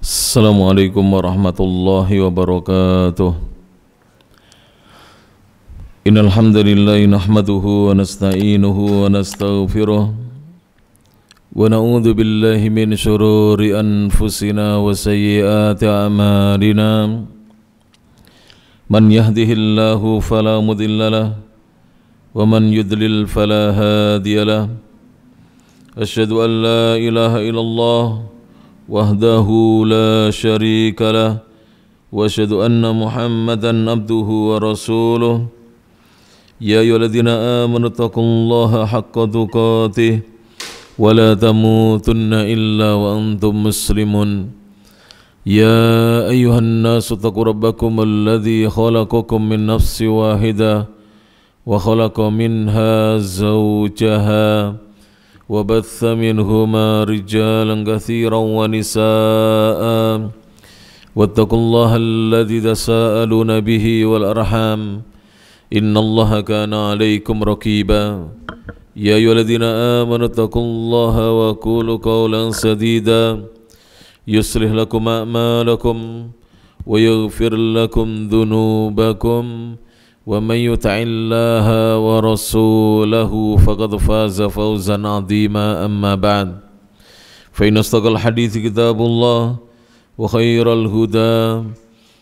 Assalamualaikum warahmatullahi wabarakatuh. Innal hamdalillah nahmaduhu wa nasta'inuhu wa nastaghfiruh wa na'udzu billahi min shururi anfusina wa sayyiati a'malina. Man yahdihillahu fala mudilla lahu wa man yudlil fala hadiya lahu. Asyhadu an la ilaha illallah wahdahu la syarika lah wa asyhadu anna Muhammadan abduhu wa rasuluh. Ya ayyuhalladzina amanu taqullaha haqqa tuqatih wa la tamutunna illa wa antum muslimun. Ya ayyuhan nasu taqu rabbakum alladzi khalaqakum min nafsin wahidah wa khalaqa minha zawjaha وبث منهما رجالا كثيرا ونساء واتقوا الله الذي تساءلون به والأرحام إن الله كان عليكم رقيبا يا أيها الذين آمنوا اتقوا الله وقولوا قولا سديدا يصلح لكم أعمالكم ويغفر لكم ذنوبكم ومن يطع الله ورسوله فقد فاز فوزا عظيما أما بعد فإن أصدق الحديث كتاب الله وخير الهدى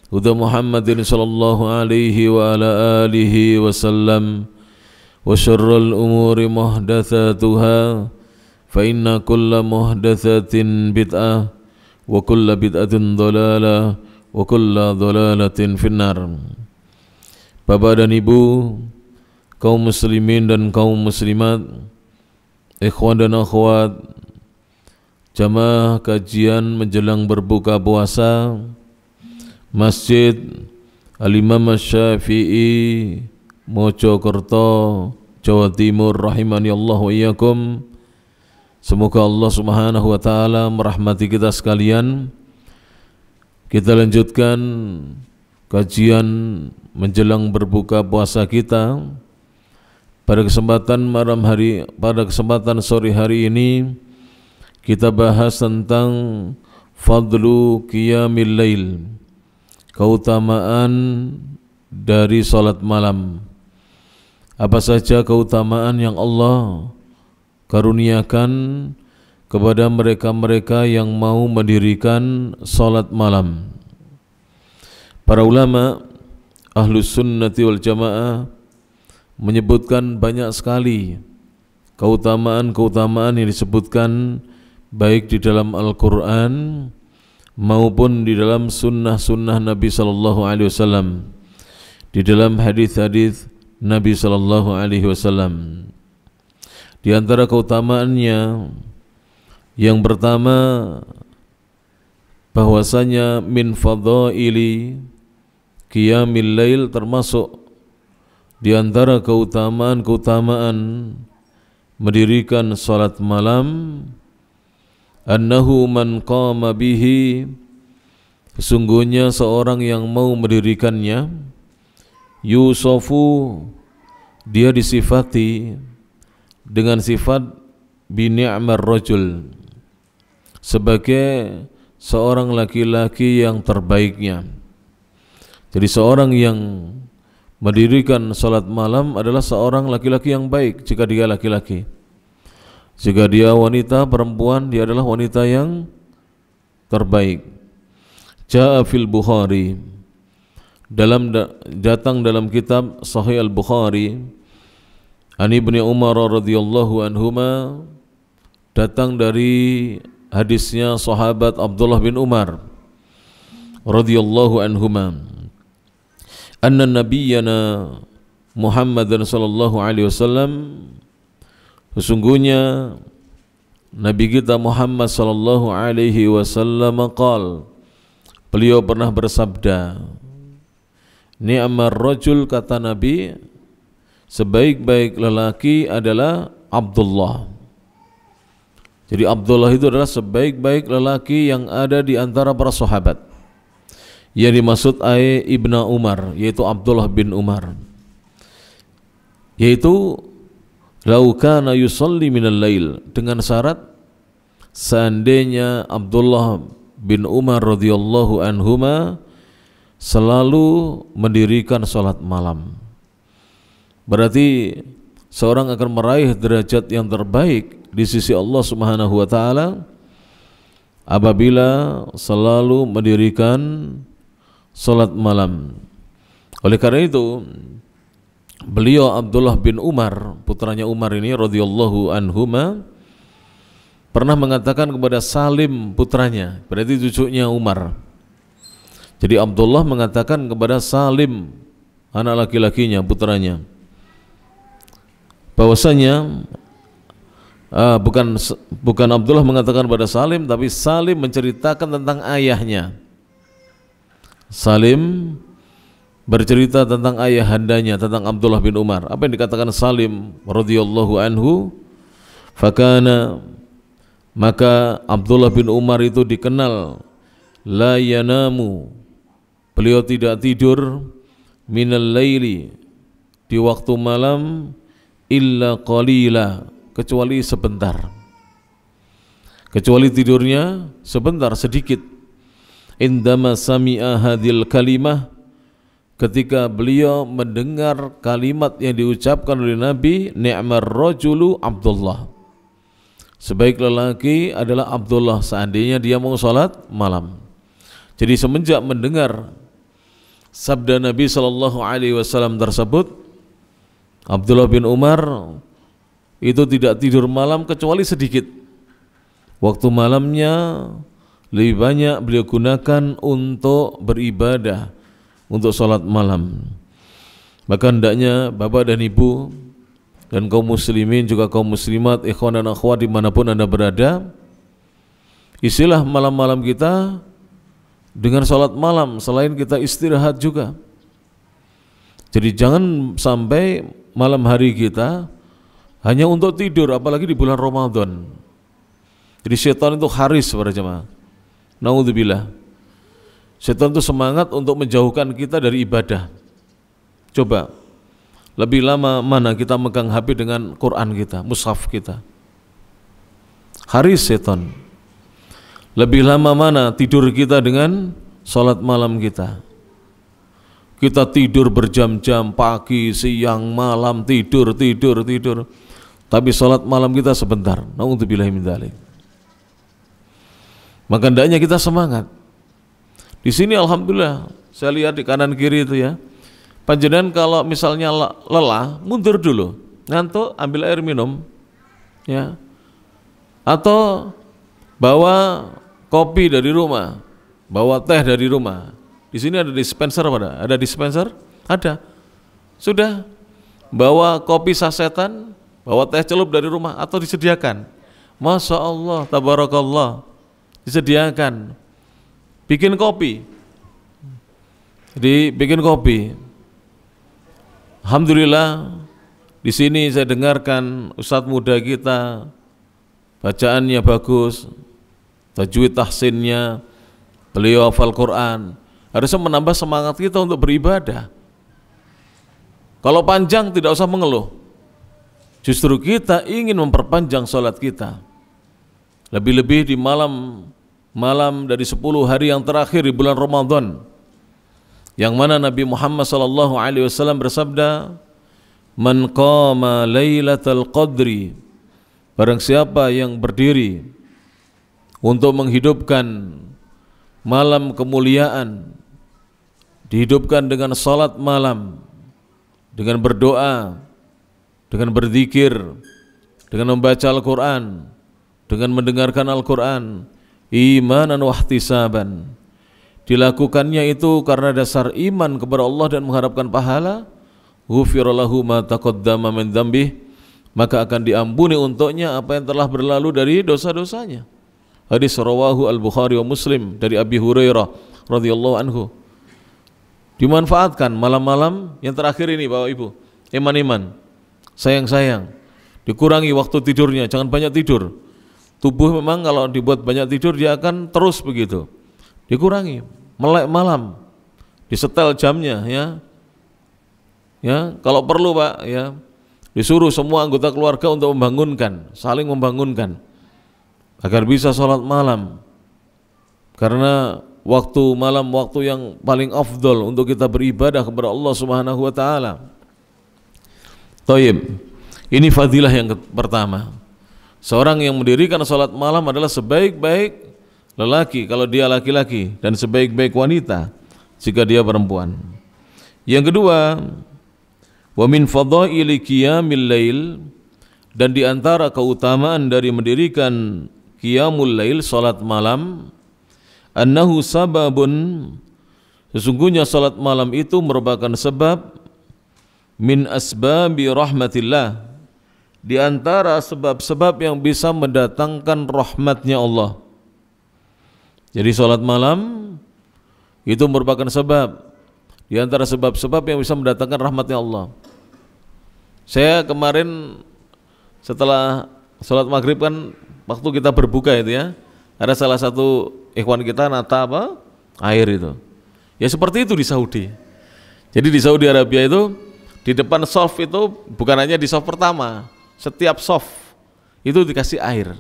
هدى محمد صلى الله عليه وعلى آله وسلم وشر الأمور محدثاتها فإن كل محدثة بدعة وكل بدعة ضلالة وكل ضلالة في النار. Bapak dan Ibu, kaum muslimin dan kaum muslimat, ikhwan dan akhwat, jamaah kajian menjelang berbuka puasa Masjid Al-Imam Syafi'i Mojokerto, Jawa Timur, rahimani Allah wa iyyakum. Semoga Allah Subhanahu wa taala merahmati kita sekalian. Kita lanjutkan kajian menjelang berbuka puasa kita. Pada kesempatan sore hari ini kita bahas tentang fadlu qiyamil lail, keutamaan dari salat malam. Apa saja keutamaan yang Allah karuniakan kepada mereka-mereka yang mau mendirikan salat malam. Para ulama Ahlus Sunnati wal Jamaah menyebutkan banyak sekali keutamaan-keutamaan yang disebutkan baik di dalam Al-Quran maupun di dalam sunnah-sunnah Nabi Sallallahu Alaihi Wasallam, di dalam hadis-hadis Nabi Sallallahu Alaihi Wasallam. Di antara keutamaannya yang pertama, bahwasanya min fadhaili qiyamil lail, termasuk di antara keutamaan-keutamaan mendirikan salat malam, annahu man qama bihi, sesungguhnya seorang yang mau mendirikannya, yusofu, dia disifati dengan sifat bini'mar rajul, sebagai seorang laki-laki yang terbaiknya. Jadi seorang yang mendirikan salat malam adalah seorang laki-laki yang baik jika dia laki-laki. Jika dia wanita, perempuan, dia adalah wanita yang terbaik. Ja'a fil Bukhari, datang dalam kitab Sahih Al-Bukhari, An Ibni Umar radhiyallahu anhuma, datang dari hadisnya sahabat Abdullah bin Umar radhiyallahu anhuma, anna nabiyyana Muhammadan sallallahu alaihi wasallam, sesungguhnya Nabi kita Muhammad sallallahu alaihi wasallam qala, beliau pernah bersabda, ni'mar rajul, kata Nabi, sebaik-baik lelaki adalah Abdullah. Jadi Abdullah itu adalah sebaik-baik lelaki yang ada di antara para sahabat. Yang dimaksud Ibnu Umar, yaitu Abdullah bin Umar, yaitu lau kana yusalli minal lail, dengan syarat seandainya Abdullah bin Umar radhiyallahu anhuma selalu mendirikan salat malam. Berarti seorang akan meraih derajat yang terbaik di sisi Allah Subhanahu wa taala apabila selalu mendirikan salat malam. Oleh karena itu, beliau Abdullah bin Umar, putranya Umar ini radhiyallahu anhuma, pernah mengatakan kepada Salim putranya, berarti cucunya Umar. Jadi Abdullah mengatakan kepada Salim, anak laki-lakinya, putranya, bahwasanya bukan Abdullah mengatakan kepada Salim, tapi Salim menceritakan tentang ayahnya. Salim bercerita tentang ayahandanya, tentang Abdullah bin Umar. Apa yang dikatakan Salim radhiyallahu anhu? Fakana, maka Abdullah bin Umar itu dikenal la yanamu, beliau tidak tidur minal laili, di waktu malam, illa qalila, kecuali sebentar, kecuali tidurnya sebentar, sedikit. Indama sami'a hadil kalimah, ketika beliau mendengar kalimat yang diucapkan oleh Nabi, ni'mar rajulu Abdullah, sebaik lelaki adalah Abdullah seandainya dia mau salat malam. Jadi semenjak mendengar sabda Nabi SAW tersebut, Abdullah bin Umar itu tidak tidur malam kecuali sedikit. Waktu malamnya lebih banyak beliau gunakan untuk beribadah, untuk sholat malam. Maka hendaknya bapak dan ibu dan kaum muslimin juga kaum muslimat, ikhwan dan akhwat dimanapun anda berada, isilah malam-malam kita dengan sholat malam selain kita istirahat juga. Jadi jangan sampai malam hari kita hanya untuk tidur, apalagi di bulan Ramadan. Jadi syaitan itu haris para jemaah. Naudzubillah. Syaitan itu semangat untuk menjauhkan kita dari ibadah. Coba, lebih lama mana kita megang HP dengan Quran kita, mushaf kita? Haris syaitan. Lebih lama mana tidur kita dengan salat malam kita? Kita tidur berjam-jam, pagi, siang, malam, tidur. Tapi salat malam kita sebentar. Naudzubillahi min dzalik. Maka hendaknya kita semangat. Di sini alhamdulillah, saya lihat di kanan kiri itu ya, panjenengan kalau misalnya lelah, mundur dulu, ngantuk, ambil air minum, ya, atau bawa kopi dari rumah, bawa teh dari rumah. Di sini ada dispenser, ada dispenser, ada. Sudah, bawa kopi sasetan, bawa teh celup dari rumah atau disediakan. Masya Allah, tabarakallah, disediakan. Bikin kopi, bikin kopi. Alhamdulillah, di sini saya dengarkan ustadz muda kita, bacaannya bagus, tajwid tahsinnya, beliau hafal Quran, harusnya menambah semangat kita untuk beribadah. Kalau panjang tidak usah mengeluh, justru kita ingin memperpanjang sholat kita, lebih-lebih di malam dari 10 hari yang terakhir di bulan Ramadan, yang mana Nabi Muhammad SAW bersabda, man qama lailatul qadri, barang siapa yang berdiri untuk menghidupkan malam kemuliaan, dihidupkan dengan salat malam, dengan berdoa, dengan berzikir, dengan membaca Al-Quran, dengan mendengarkan Al-Quran, imanan wahtisaban, dilakukannya itu karena dasar iman kepada Allah dan mengharapkan pahala, ghufira lahu ma taqaddama min dzambih, maka akan diampuni untuknya apa yang telah berlalu dari dosa-dosanya. Hadis rawahu Al-Bukhari wa Muslim dari Abi Hurairah radhiyallahu anhu. Dimanfaatkan malam-malam yang terakhir ini Bapak Ibu, iman-iman, sayang-sayang, dikurangi waktu tidurnya, jangan banyak tidur. Tubuh memang kalau dibuat banyak tidur dia akan terus begitu. Dikurangi, melek malam, disetel jamnya ya. Ya, kalau perlu Pak ya, disuruh semua anggota keluarga untuk membangunkan, saling membangunkan agar bisa sholat malam. Karena waktu malam waktu yang paling afdal untuk kita beribadah kepada Allah Subhanahu wa taala. Thayyib. Ini fadilah yang pertama. Seorang yang mendirikan salat malam adalah sebaik-baik lelaki kalau dia laki-laki dan sebaik-baik wanita jika dia perempuan. Yang kedua, wa min fadhaili qiyamil lail, dan di antara keutamaan dari mendirikan qiyamul lail, salat malam, annahu sababun, sesungguhnya salat malam itu merupakan sebab min asbabi rahmatillah, di antara sebab-sebab yang bisa mendatangkan rahmatnya Allah. Jadi salat malam itu merupakan sebab di antara sebab-sebab yang bisa mendatangkan rahmatnya Allah. Saya kemarin setelah salat maghrib kan waktu kita berbuka itu ya, ada salah satu ikhwan kita nata apa? Air itu. Ya seperti itu di Saudi. Jadi di Saudi Arabia itu di depan soft itu bukan hanya di soft pertama, setiap soft itu dikasih air.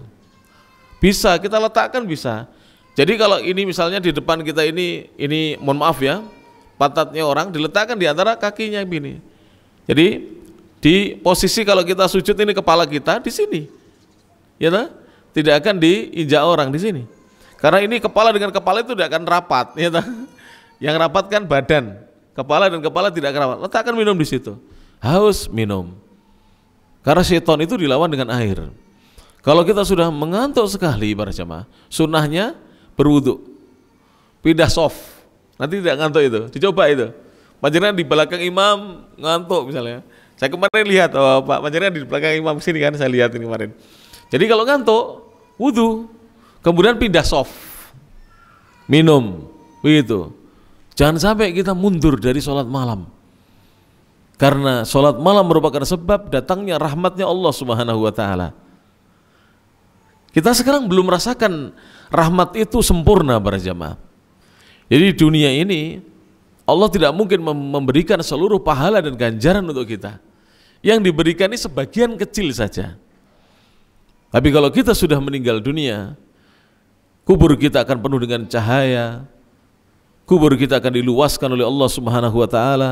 Bisa kita letakkan bisa. Jadi kalau ini misalnya di depan kita ini mohon maaf ya, pantatnya orang diletakkan di antara kakinya begini. Jadi di posisi kalau kita sujud ini kepala kita di sini. Ya tak? Tidak akan diinjak orang di sini. Karena ini kepala dengan kepala itu tidak akan rapat, ya tak? Yang rapat kan badan. Kepala dan kepala tidak akan rapat. Letakkan minum di situ. Haus minum. Karena syaitan itu dilawan dengan air. Kalau kita sudah mengantuk sekali para jamaah, sunnahnya berwudu, pindah soft, nanti tidak ngantuk itu. Dicoba itu. Panjenengan di belakang imam ngantuk misalnya. Saya kemarin lihat, oh, Pak panjenengan di belakang imam sini kan, saya lihat ini kemarin. Jadi kalau ngantuk, wudu, kemudian pindah soft, minum, begitu. Jangan sampai kita mundur dari sholat malam. Karena sholat malam merupakan sebab datangnya rahmatnya Allah Subhanahu wa ta'ala. Kita sekarang belum merasakan rahmat itu sempurna para jamaah. Jadi di dunia ini Allah tidak mungkin memberikan seluruh pahala dan ganjaran untuk kita. Yang diberikan ini sebagian kecil saja. Tapi kalau kita sudah meninggal dunia, kubur kita akan penuh dengan cahaya, kubur kita akan diluaskan oleh Allah Subhanahu wa ta'ala.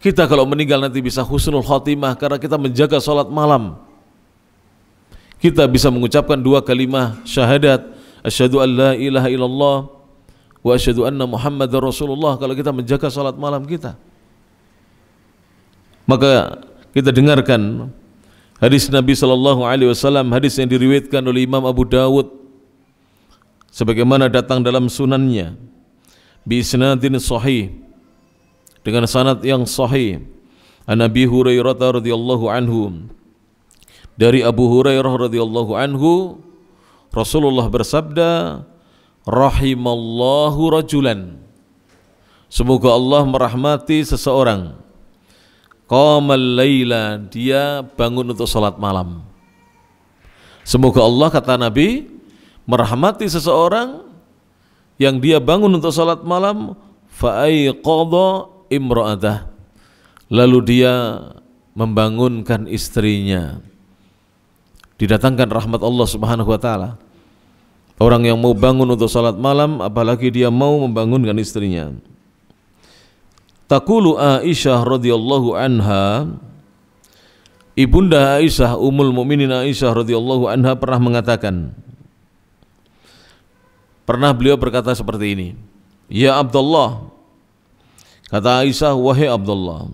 Kita kalau meninggal nanti bisa husnul khotimah karena kita menjaga sholat malam. Kita bisa mengucapkan dua kalimah syahadat, asyhadu an la ilaha illallah wa asyhadu anna muhammadar rasulullah, kalau kita menjaga sholat malam kita. Maka kita dengarkan hadis Nabi SAW, hadis yang diriwayatkan oleh Imam Abu Dawud sebagaimana datang dalam sunannya bi isnadin sahih, dengan sanad yang sahih. An Abi Hurairah radhiyallahu anhu, dari Abu Hurairah radhiyallahu anhu, Rasulullah bersabda, rahimallahu rajulan, semoga Allah merahmati seseorang, qamal laila, dia bangun untuk salat malam. Semoga Allah, kata Nabi, merahmati seseorang yang dia bangun untuk salat malam, fa'aiqadha imra'atah, lalu dia membangunkan istrinya. Didatangkan rahmat Allah Subhanahu wa ta'ala. Orang yang mau bangun untuk salat malam, apalagi dia mau membangunkan istrinya. Taqulu Aisyah radhiyallahu anha, ibunda Aisyah, Ummul Mukminin Aisyah radhiyallahu anha pernah mengatakan, pernah beliau berkata seperti ini, ya Abdullah, kata Aisyah, wahai Abdullah,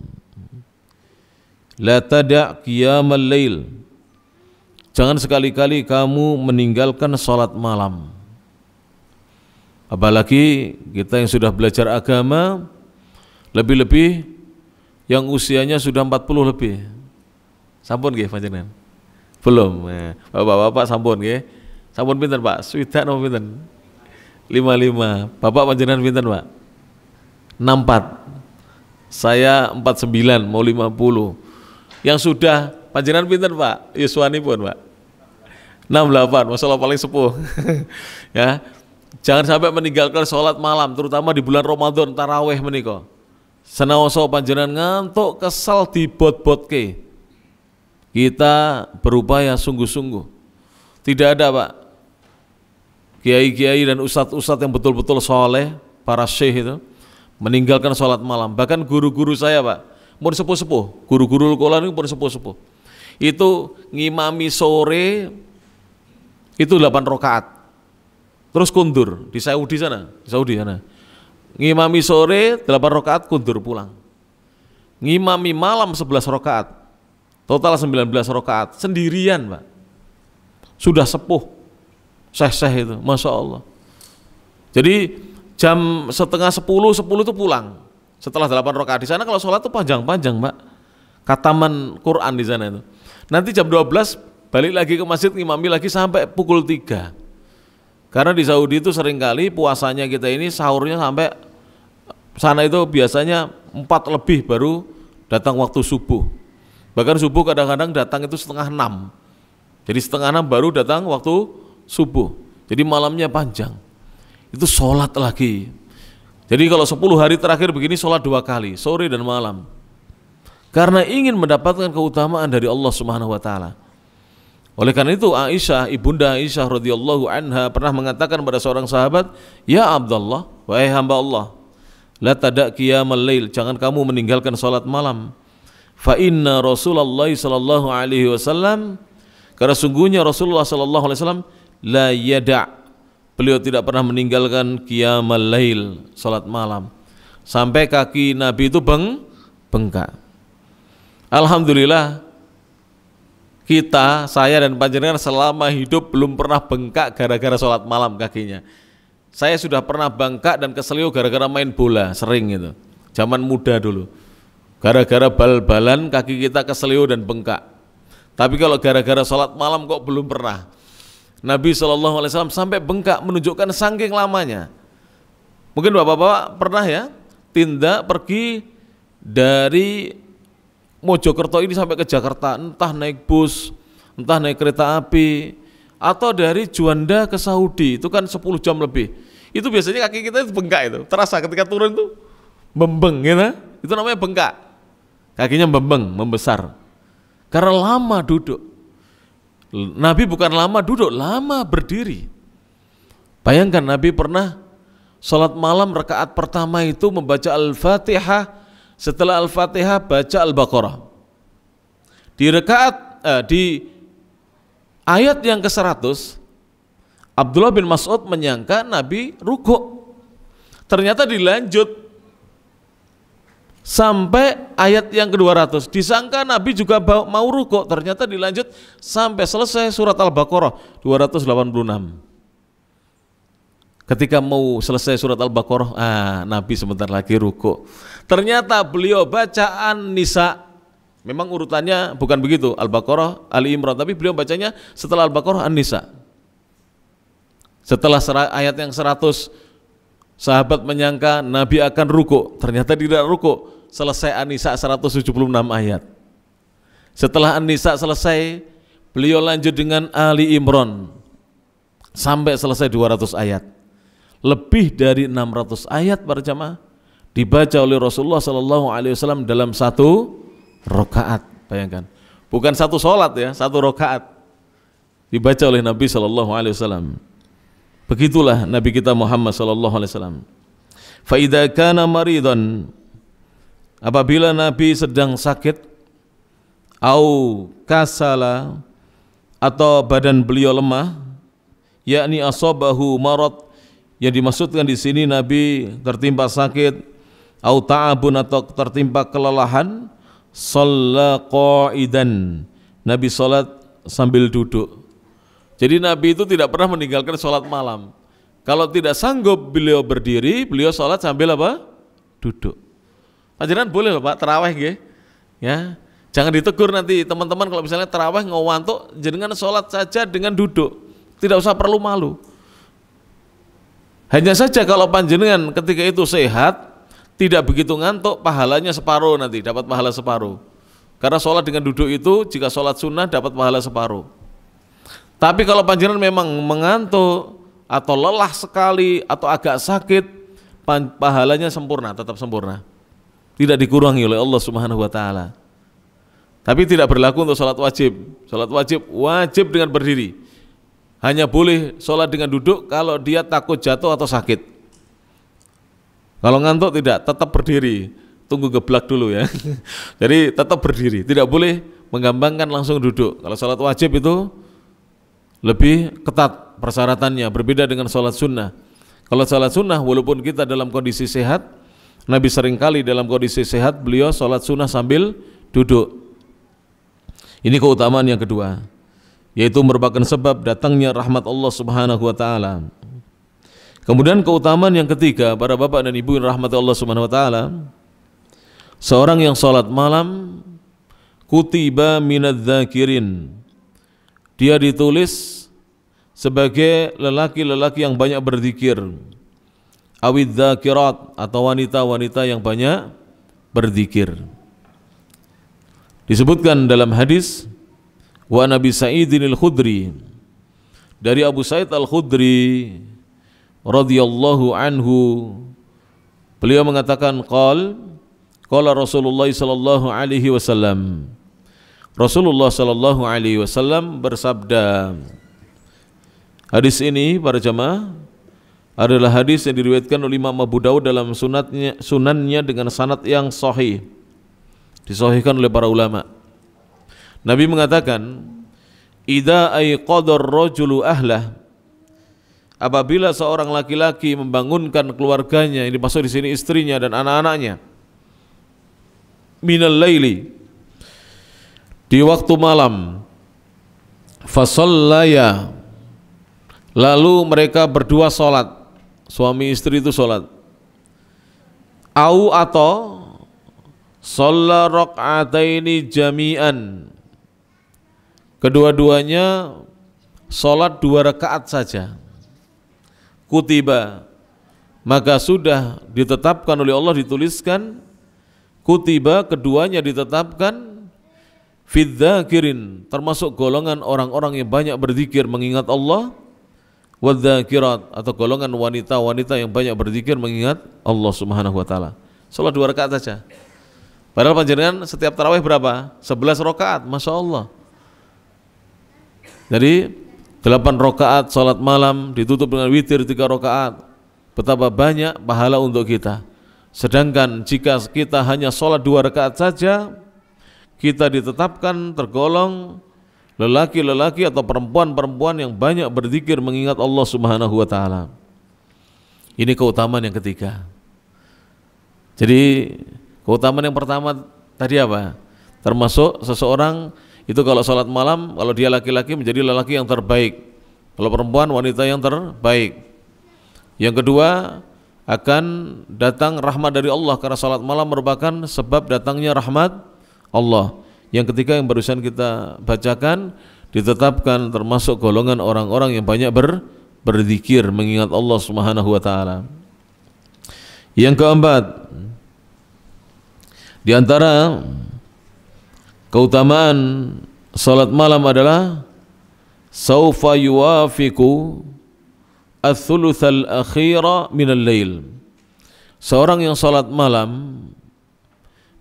la tada' qiyamal lail, jangan sekali-kali kamu meninggalkan salat malam. Apalagi kita yang sudah belajar agama, lebih-lebih yang usianya sudah 40 lebih. Sampun nggih panjenengan? Belum. Bapak-bapak sampun nggih. Sampun pinten, Pak? Swidak napa pinten? 55. Bapak panjenengan pinten, Pak? 64. Saya 49 mau 50. Yang sudah panjenengan pinten, Pak? Yuswanipun, Pak? 68. Masalah paling sepuh. Ya. Jangan sampai meninggalkan sholat malam, terutama di bulan Ramadan tarawih menika. Senaoso panjenengan ngantuk, kesal dibot-botke, kita berupaya sungguh-sungguh. Tidak ada, Pak, kiai-kiai dan ustadz-ustadz yang betul-betul soleh, para syekh itu meninggalkan sholat malam. Bahkan guru-guru saya Pak, pun sepuh-sepuh, guru-guru Quran itu pun sepuh-sepuh. Itu ngimami sore itu 8 rakaat. Terus kundur di Saudi sana, ngimami sore 8 rakaat kundur pulang. Ngimami malam 11 rakaat. Total 19 rakaat sendirian, Pak. Sudah sepuh. Syekh-syekh itu, Masya Allah. Jadi jam setengah 10 itu pulang. Setelah 8 rakaat di sana kalau sholat itu panjang-panjang, Pak. Khataman Quran di sana itu. Nanti jam 12 balik lagi ke masjid ngimami lagi sampai pukul 3. Karena di Saudi itu seringkali puasanya kita ini sahurnya sampai sana itu biasanya 4 lebih baru datang waktu subuh. Bahkan subuh kadang-kadang datang itu setengah 6. Jadi setengah 6 baru datang waktu subuh. Jadi malamnya panjang. Itu sholat lagi. Jadi kalau 10 hari terakhir begini sholat 2 kali, sore dan malam. Karena ingin mendapatkan keutamaan dari Allah Subhanahu wa taala. Oleh karena itu Aisyah, ibunda Aisyah radhiyallahu anha pernah mengatakan pada seorang sahabat, "Ya Abdullah, wahai hamba Allah, la tadak qiyamal lail, jangan kamu meninggalkan salat malam. Fa inna Rasulullah sallallahu alaihi wasallam, karena sungguhnya Rasulullah sallallahu alaihi wasallam la yada', beliau tidak pernah meninggalkan qiyamal lail, salat malam, sampai kaki Nabi itu bengkak." Alhamdulillah kita, saya dan panjenengan selama hidup belum pernah bengkak gara-gara sholat malam kakinya. Saya sudah pernah bengkak dan keselio gara-gara main bola, sering itu. Zaman muda dulu. Gara-gara bal-balan kaki kita keselio dan bengkak. Tapi kalau gara-gara sholat malam kok belum pernah. Nabi SAW sampai bengkak menunjukkan saking lamanya. Mungkin bapak-bapak pernah ya, tindak pergi dari Mojokerto ini sampai ke Jakarta, entah naik bus, entah naik kereta api, atau dari Juanda ke Saudi, itu kan 10 jam lebih. Itu biasanya kaki kita itu bengkak itu, terasa ketika turun itu membeng, gitu. Itu namanya bengkak. Kakinya membeng, membesar. Karena lama duduk. Nabi bukan lama duduk, lama berdiri. Bayangkan Nabi pernah sholat malam rakaat pertama itu membaca Al-Fatihah. Setelah Al-Fatihah baca Al-Baqarah. Di ayat yang ke-100 Abdullah bin Mas'ud menyangka Nabi rukuk. Ternyata dilanjut sampai ayat yang ke-200. Disangka Nabi juga mau rukuk, ternyata dilanjut sampai selesai surat Al-Baqarah 286. Ketika mau selesai surat Al-Baqarah, Nabi sebentar lagi rukuk. Ternyata beliau baca An-Nisa. Memang urutannya bukan begitu, Al-Baqarah, Ali Imran, tapi beliau bacanya setelah Al-Baqarah An-Nisa. Setelah ayat yang 100, sahabat menyangka Nabi akan rukuk, ternyata tidak rukuk. Selesai An-Nisa 176 ayat. Setelah An-Nisa selesai, beliau lanjut dengan Ali Imran sampai selesai 200 ayat. Lebih dari 600 ayat para jamaah dibaca oleh Rasulullah SAW dalam satu rakaat. Bayangkan, bukan satu sholat ya, satu rakaat dibaca oleh Nabi SAW. Begitulah Nabi kita Muhammad SAW. Fa idza kana maridan, apabila Nabi sedang sakit, au kasala, atau badan beliau lemah, yakni asabahu marad, yang dimaksudkan di sini Nabi tertimpa sakit, au ta'abun, atau tertimpa kelelahan, shalla qa'idan, Nabi salat sambil duduk. Jadi Nabi itu tidak pernah meninggalkan salat malam. Kalau tidak sanggup beliau berdiri, beliau salat sambil apa? Duduk. Ajaran boleh Pak tarawih nggih. Ya. Jangan ditegur nanti teman-teman kalau misalnya tarawih ngowantuk, jenengan salat saja dengan duduk. Tidak usah perlu malu. Hanya saja kalau panjenengan ketika itu sehat, tidak begitu ngantuk, pahalanya separuh, nanti dapat pahala separuh. Karena sholat dengan duduk itu, jika sholat sunnah dapat pahala separuh. Tapi kalau panjenengan memang mengantuk, atau lelah sekali, atau agak sakit, pahalanya sempurna, tetap sempurna. Tidak dikurangi oleh Allah Subhanahu wa taala. Tapi tidak berlaku untuk sholat wajib. Sholat wajib dengan berdiri. hanya boleh sholat dengan duduk kalau dia takut jatuh atau sakit. Kalau ngantuk tidak, tetap berdiri, tunggu geblak dulu ya. Jadi tetap berdiri, tidak boleh menggampangkan langsung duduk. Kalau sholat wajib itu lebih ketat persyaratannya, berbeda dengan sholat sunnah. Kalau sholat sunnah walaupun kita dalam kondisi sehat, Nabi seringkali dalam kondisi sehat beliau sholat sunnah sambil duduk. Ini keutamaan yang kedua, yaitu merupakan sebab datangnya rahmat Allah Subhanahu wa taala. Kemudian keutamaan yang ketiga, para bapak dan ibu yang rahmati Allah Subhanahu wa taala, seorang yang salat malam kutiba minadz-dzakirin, dia ditulis sebagai lelaki-lelaki yang banyak berzikir, awidz-dzakirat, atau wanita-wanita yang banyak berzikir. Disebutkan dalam hadis wa Nabi Sa'idin al-Khudri, dari Abu Sa'id al-Khudri radhiyallahu anhu, beliau mengatakan qala Rasulullah sallallahu alaihi wasallam, Rasulullah sallallahu alaihi wasallam bersabda. Hadis ini para jamaah adalah hadis yang diriwayatkan oleh Imam Abu Dawud dalam sunannya dengan sanad yang sahih, disahihkan oleh para ulama. Nabi mengatakan, idza ayqadar rajulu ahlah, apabila seorang laki-laki membangunkan keluarganya, ini maksud di sini istrinya dan anak-anaknya, minal laili, di waktu malam, fasallaya, lalu mereka berdua salat, suami istri itu salat, atau shalla rak'ataini jami'an, kedua-duanya salat 2 rakaat saja, kutiba, maka sudah ditetapkan oleh Allah, dituliskan, kutiba, keduanya ditetapkan, fidzakirin, termasuk golongan orang-orang yang banyak berzikir mengingat Allah, wadzakirat, atau golongan wanita-wanita yang banyak berzikir mengingat Allah Subhanahu wa taala. Salat 2 rakaat saja. Padahal panjenengan setiap tarawih berapa? 11 rakaat, Masya Allah. Jadi 8 rakaat salat malam ditutup dengan witir 3 rakaat. Betapa banyak pahala untuk kita. Sedangkan jika kita hanya salat 2 rakaat saja, kita ditetapkan tergolong lelaki-lelaki atau perempuan-perempuan yang banyak berzikir mengingat Allah Subhanahu wa taala. Ini keutamaan yang ketiga. Jadi keutamaan yang pertama tadi apa? Termasuk seseorang itu kalau salat malam, kalau dia laki-laki menjadi lelaki yang terbaik, kalau perempuan wanita yang terbaik. Yang kedua, akan datang rahmat dari Allah karena salat malam merupakan sebab datangnya rahmat Allah. Yang ketiga yang barusan kita bacakan, ditetapkan termasuk golongan orang-orang yang banyak berzikir mengingat Allah Subhanahu wa taala. Yang keempat, di antara keutamaan salat malam adalah saufa yuwafiqu ats-tsulutsal akhira minal lail. Seorang yang salat malam,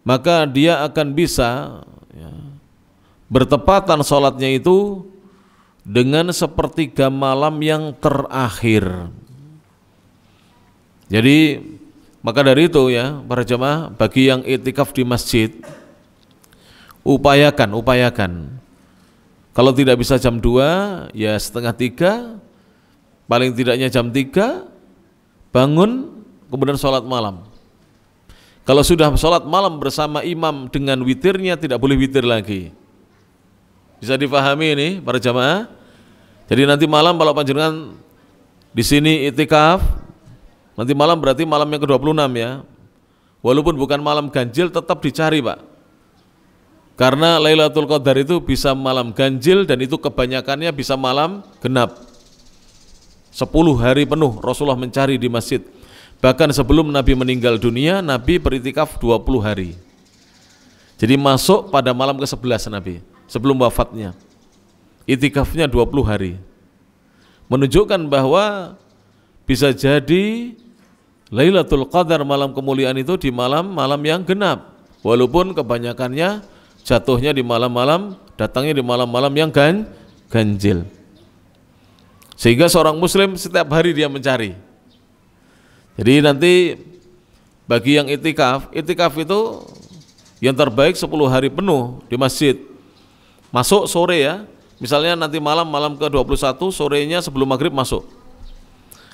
maka dia akan bisa bertepatan salatnya itu dengan sepertiga malam yang terakhir. Jadi maka dari itu ya para jemaah, bagi yang iktikaf di masjid, upayakan. Kalau tidak bisa jam 2, ya 2:30, paling tidaknya jam 3, bangun kemudian sholat malam. Kalau sudah sholat malam bersama imam dengan witirnya, tidak boleh witir lagi. Bisa difahami ini para jamaah. Jadi nanti malam kalau panjenengan di sini iktikaf, nanti malam berarti malam yang ke-26 ya. Walaupun bukan malam ganjil, tetap dicari Pak. Karena Lailatul Qadar itu bisa malam ganjil dan itu kebanyakannya bisa malam genap. 10 hari penuh Rasulullah mencari di masjid. Bahkan sebelum Nabi meninggal dunia, Nabi beritikaf 20 hari. Jadi masuk pada malam ke-11 Nabi, sebelum wafatnya. Itikafnya 20 hari. Menunjukkan bahwa bisa jadi Lailatul Qadar, malam kemuliaan itu di malam-malam yang genap. Walaupun kebanyakannya jatuhnya di malam-malam, datangnya di malam-malam yang ganjil. Sehingga seorang muslim setiap hari dia mencari. Jadi nanti bagi yang itikaf, itikaf itu yang terbaik 10 hari penuh di masjid. Masuk sore ya, misalnya nanti malam ke-21 sorenya sebelum maghrib masuk.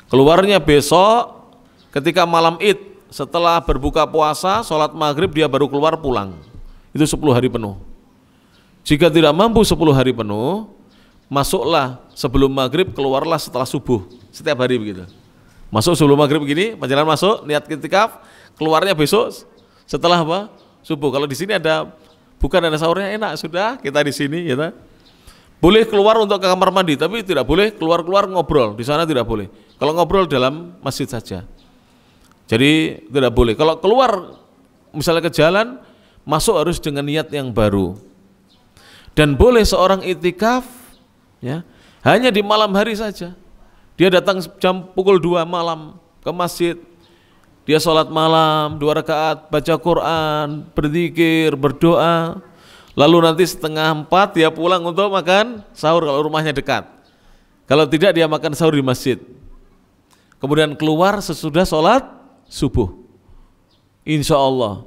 Keluarnya besok ketika malam Id, setelah berbuka puasa, sholat maghrib dia baru keluar pulang. Itu 10 hari penuh. Jika tidak mampu 10 hari penuh, masuklah sebelum maghrib, keluarlah setelah subuh. Setiap hari begitu. Masuk sebelum maghrib begini, panjenengan masuk, niat itikaf, keluarnya besok setelah apa? Subuh. Kalau di sini ada bukan ada sahurnya, enak sudah kita di sini, ya. Boleh keluar untuk ke kamar mandi, tapi tidak boleh keluar-keluar ngobrol. Di sana tidak boleh. Kalau ngobrol dalam masjid saja. Jadi tidak boleh. Kalau keluar misalnya ke jalan, masuk harus dengan niat yang baru. Dan boleh seorang itikaf ya, hanya di malam hari saja. Dia datang jam pukul 2 malam ke masjid. Dia sholat malam 2 rakaat, baca Quran, berzikir, berdoa. Lalu nanti setengah 4 dia pulang untuk makan sahur kalau rumahnya dekat. Kalau tidak dia makan sahur di masjid. Kemudian keluar sesudah sholat subuh. Insya Allah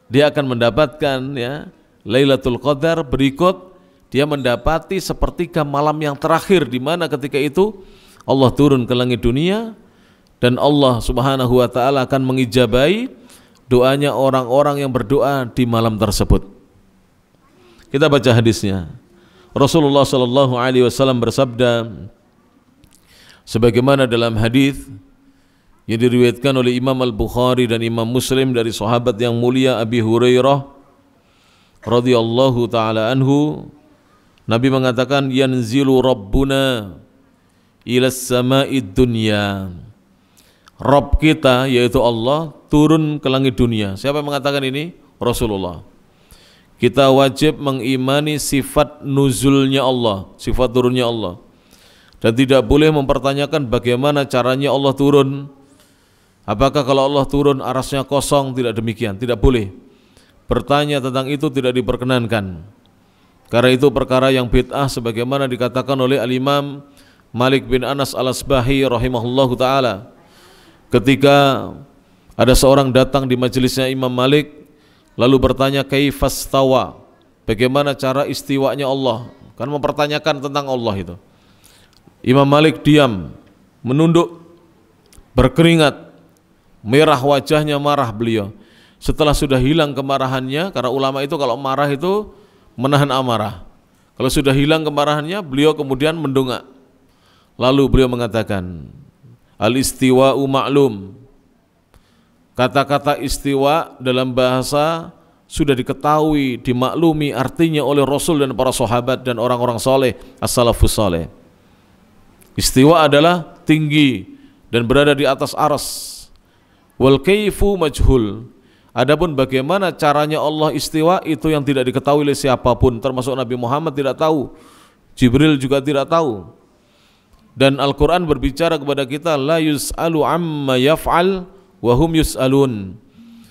dia akan mendapatkan ya Lailatul Qadar berikut, dia mendapati sepertiga malam yang terakhir, di mana ketika itu Allah turun ke langit dunia dan Allah Subhanahu wa taala akan mengijabai doanya orang-orang yang berdoa di malam tersebut. Kita baca hadisnya. Rasulullah sallallahu alaihi wasallam bersabda sebagaimana dalam hadis yang diriwayatkan oleh Imam Al-Bukhari dan Imam Muslim dari sahabat yang mulia Abi Hurairah radhiyallahu taala anhu, Nabi mengatakan yanzilu rabbuna ila sama'id dunya. Rabb kita yaitu Allah turun ke langit dunia. Siapa yang mengatakan ini? Rasulullah. Kita wajib mengimani sifat nuzulnya Allah, sifat turunnya Allah. Dan tidak boleh mempertanyakan bagaimana caranya Allah turun. Apakah kalau Allah turun arasnya kosong? Tidak demikian, tidak boleh. Bertanya tentang itu tidak diperkenankan. Karena itu perkara yang bid'ah sebagaimana dikatakan oleh Al-Imam Malik bin Anas Al-Asbahi rahimahullahu ta'ala. Ketika ada seorang datang di majelisnya Imam Malik lalu bertanya kaifastawa, bagaimana cara istiwanya Allah, kan mempertanyakan tentang Allah itu. Imam Malik diam, menunduk, berkeringat, merah wajahnya, marah beliau. Setelah sudah hilang kemarahannya, karena ulama itu kalau marah itu menahan amarah. Kalau sudah hilang kemarahannya, beliau kemudian mendongak. Lalu beliau mengatakan, al-istiwa'u ma'lum. Kata-kata istiwa dalam bahasa sudah diketahui, dimaklumi artinya oleh Rasul dan para sahabat dan orang-orang soleh, as-salafus soleh. Istiwa adalah tinggi dan berada di atas aras. Wal kaifu majhul. Adapun bagaimana caranya Allah istiwa itu yang tidak diketahui oleh siapapun, termasuk Nabi Muhammad tidak tahu, Jibril juga tidak tahu. Dan Al-Quran berbicara kepada kita, la yus'alu amma yaf'al wa hum yus'alun.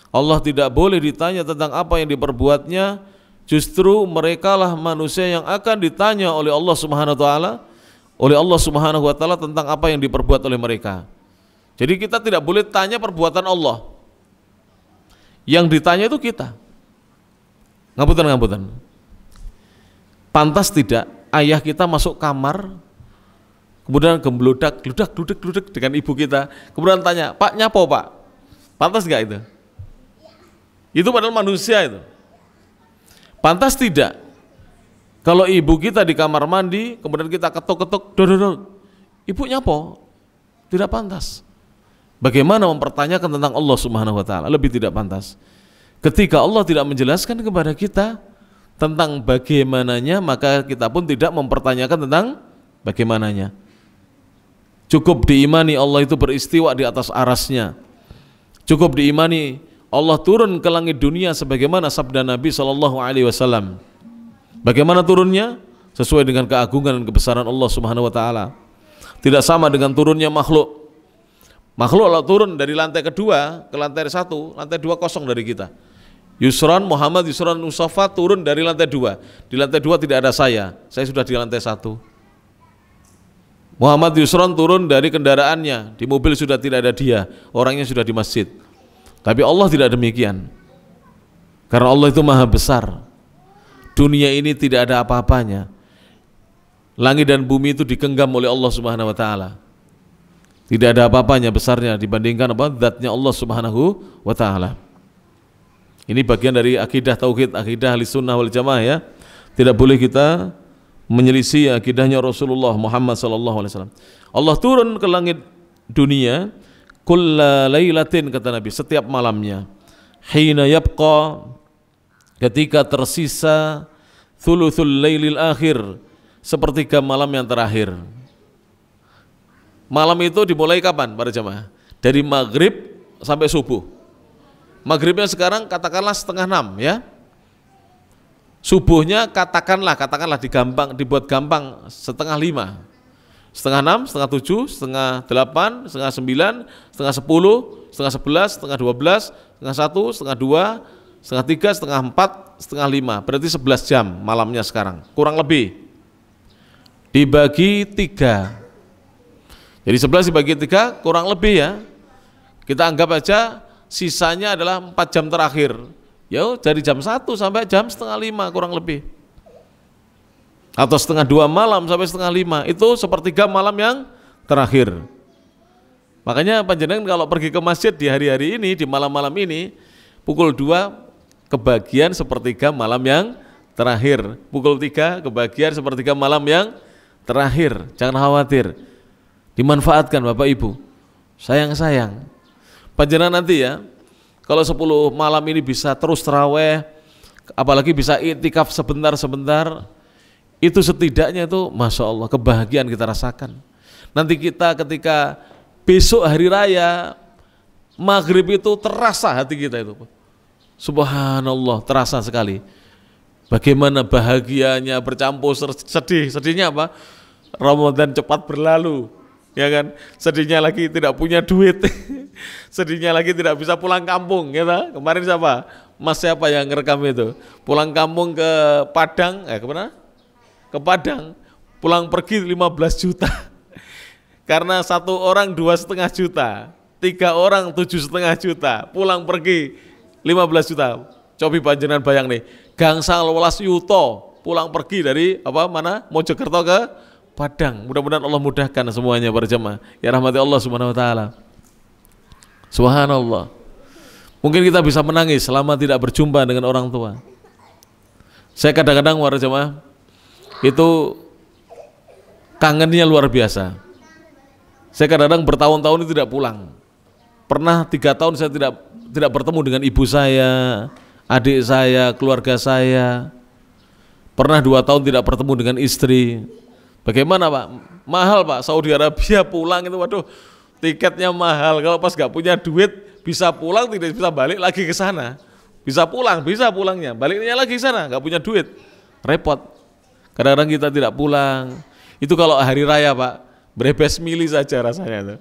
Allah tidak boleh ditanya tentang apa yang diperbuatnya, justru merekalah manusia yang akan ditanya oleh Allah Subhanahu wa taala tentang apa yang diperbuat oleh mereka. Jadi kita tidak boleh tanya perbuatan Allah. Yang ditanya itu kita. Ngapunten. Pantas tidak ayah kita masuk kamar, kemudian gemblodak, gludek dengan ibu kita, kemudian tanya, Pak nyapo Pak? Pantas nggak itu? Itu padahal manusia itu. Pantas tidak? Kalau ibu kita di kamar mandi, kemudian kita ketuk-ketuk, ibu nyapo? Tidak pantas. Bagaimana mempertanyakan tentang Allah Subhanahu wa taala? Lebih tidak pantas. Ketika Allah tidak menjelaskan kepada kita tentang bagaimananya, maka kita pun tidak mempertanyakan tentang bagaimananya. Cukup diimani Allah itu beristiwa di atas arasnya. Cukup diimani Allah turun ke langit dunia sebagaimana sabda Nabi SAW. Bagaimana turunnya? Sesuai dengan keagungan dan kebesaran Allah Subhanahu wa taala. Tidak sama dengan turunnya makhluk. Makhluk kalau turun dari lantai kedua ke lantai 1, lantai 2 kosong dari kita. Yusran Muhammad Yusran Mustafa turun dari lantai 2. Di lantai 2 tidak ada saya sudah di lantai 1. Muhammad Yusron turun dari kendaraannya, di mobil sudah tidak ada dia, orangnya sudah di masjid. Tapi Allah tidak demikian. Karena Allah itu maha besar. Dunia ini tidak ada apa-apanya. Langit dan bumi itu digenggam oleh Allah Subhanahu wa taala. Tidak ada apa-apanya besarnya dibandingkan apa? Zatnya Allah Subhanahu wa taala. Ini bagian dari akidah tauhid, akidah Ahlussunnah wal Jamaah ya. Tidak boleh kita menyelisih akidahnya Rasulullah Muhammad sallallahu alaihi wasallam. Allah turun ke langit dunia kulla lailatin, kata Nabi, setiap malamnya. Hina yabqa, ketika tersisa thuluthul lailil akhir, sepertiga malam yang terakhir. Malam itu dimulai kapan para jamaah? Dari maghrib sampai subuh. Maghribnya sekarang katakanlah 5:30 ya. Subuhnya katakanlah dibuat gampang 4:30, 5:30, 6:30, 7:30, 8:30, 9:30, 10:30, 11:30, 12:30, 1:30, 1:30, 2:30, 3:30, 4:30, 5:30. Berarti 11 jam malamnya sekarang, kurang lebih. Dibagi 3. Jadi 11 dibagi 3 kurang lebih ya. Kita anggap aja sisanya adalah 4 jam terakhir. Ya dari jam 1 sampai jam 4:30 kurang lebih. Atau 1:30 malam sampai 4:30, itu sepertiga malam yang terakhir. Makanya panjenengan kalau pergi ke masjid di hari-hari ini, di malam-malam ini, pukul 2 kebagian sepertiga malam yang terakhir, pukul 3 kebagian sepertiga malam yang terakhir. Jangan khawatir, dimanfaatkan Bapak Ibu. Sayang-sayang panjenengan nanti ya, kalau 10 malam ini bisa terus taraweh, apalagi bisa iktikaf sebentar-sebentar, itu setidaknya itu Masya Allah kebahagiaan kita rasakan. Nanti kita ketika besok hari raya maghrib itu terasa hati kita itu, subhanallah, terasa sekali. Bagaimana bahagianya bercampur sedih. Sedihnya apa? Ramadan cepat berlalu, ya kan? Sedihnya lagi tidak punya duit. Sedihnya lagi tidak bisa pulang kampung, ya kan? Kemarin siapa? Mas siapa yang ngerekam itu? Pulang kampung ke Padang, kemana? Ke Padang, pulang pergi 15 juta. Karena 1 orang 2,5 juta, 3 orang 7,5 juta, pulang pergi 15 juta. Cobi panjenengan bayang nih, gangsal welas yuto pulang pergi dari Mojokerto ke Padang. Mudah-mudahan Allah mudahkan semuanya para jemaah. Ya rahmati Allah Subhanahu wa taala. Subhanallah. Mungkin kita bisa menangis selama tidak berjumpa dengan orang tua. Saya kadang-kadang para jemaah itu kangennya luar biasa. Saya kadang-kadang bertahun-tahun itu tidak pulang. Pernah 3 tahun saya tidak bertemu dengan ibu saya, adik saya, keluarga saya. Pernah 2 tahun tidak bertemu dengan istri. Bagaimana Pak? Mahal Pak, Saudi Arabia pulang itu, waduh, tiketnya mahal. Kalau pas gak punya duit, bisa pulang tidak bisa balik lagi ke sana. Bisa pulangnya, baliknya lagi ke sana, gak punya duit, repot. Kadang-kadang kita tidak pulang. Itu kalau hari raya Pak, berebes mili saja rasanya itu.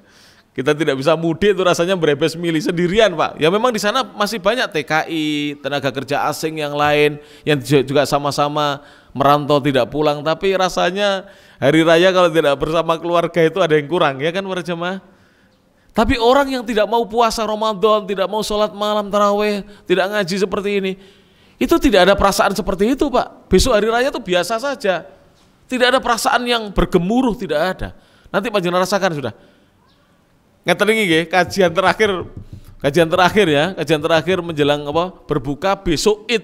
Kita tidak bisa mudik, itu rasanya berebes mili sendirian Pak. Ya memang di sana masih banyak TKI, tenaga kerja asing yang lain yang juga sama-sama merantau tidak pulang, tapi rasanya hari raya kalau tidak bersama keluarga itu ada yang kurang, ya kan para jemaah. Tapi orang yang tidak mau puasa Ramadan, tidak mau sholat malam taraweh, tidak ngaji seperti ini, itu tidak ada perasaan seperti itu Pak. Besok hari raya itu biasa saja, tidak ada perasaan yang bergemuruh, tidak ada. Nanti panjenengan rasakan sudah. Ngetelingi kajian terakhir menjelang berbuka besok Id,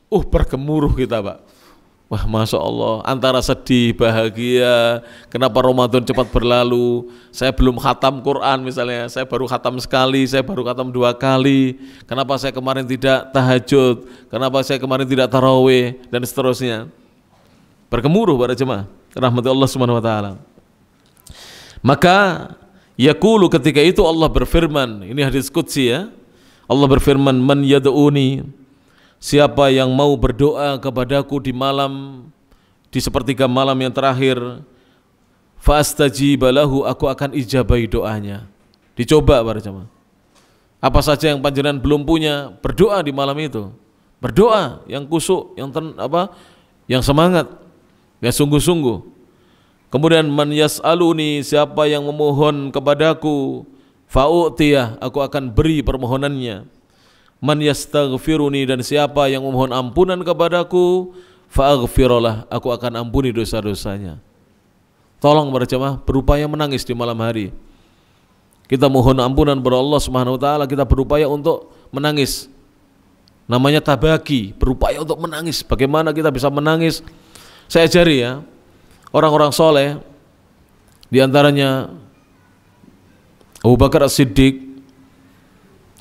bergemuruh kita Pak. Wah Masya Allah, antara sedih, bahagia, kenapa Ramadan cepat berlalu, saya belum khatam Quran misalnya, saya baru khatam sekali, saya baru khatam 2 kali, kenapa saya kemarin tidak tahajud, kenapa saya kemarin tidak tarawih, dan seterusnya. Bergemuruh para jemaah, rahmati Allah Subhanahu wa taala. Maka yaqulu, ketika itu Allah berfirman, ini hadis qudsi ya. Allah berfirman, man yad'uni, siapa yang mau berdoa kepadaku di sepertiga malam yang terakhir, fa astajib lahu, aku akan ijabahi doanya. Dicoba para jemaah. Apa saja yang panjenengan belum punya, berdoa di malam itu. Berdoa yang kusuk, yang semangat, yang sungguh-sungguh. Kemudian man yas'aluni, siapa yang memohon kepadaku, fa'u'tiyah, aku akan beri permohonannya. Man yastaghfiruni, dan siapa yang memohon ampunan kepadaku, fa'aghfirullah, aku akan ampuni dosa-dosanya. Tolong para jemaah berupaya menangis di malam hari. Kita mohon ampunan kepada Allah Subhanahu wa taala, kita berupaya untuk menangis. Namanya tabaki, berupaya untuk menangis. Bagaimana kita bisa menangis? Saya ajari ya, orang-orang soleh, di antaranya Abu Bakar As-Siddiq,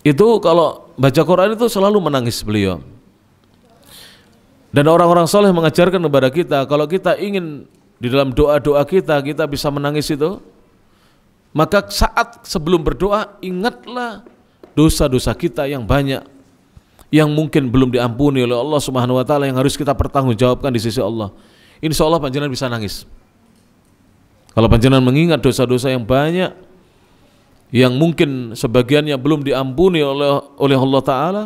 itu kalau baca Quran itu selalu menangis beliau. Dan orang-orang soleh mengajarkan kepada kita, kalau kita ingin di dalam doa-doa kita bisa menangis itu, maka saat sebelum berdoa ingatlah dosa-dosa kita yang banyak, yang mungkin belum diampuni oleh Allah Subhanahu wa taala, yang harus kita pertanggungjawabkan di sisi Allah. Insya Allah panjenengan bisa nangis. Kalau panjenengan mengingat dosa-dosa yang banyak, yang mungkin sebagiannya belum diampuni oleh Allah Ta'ala,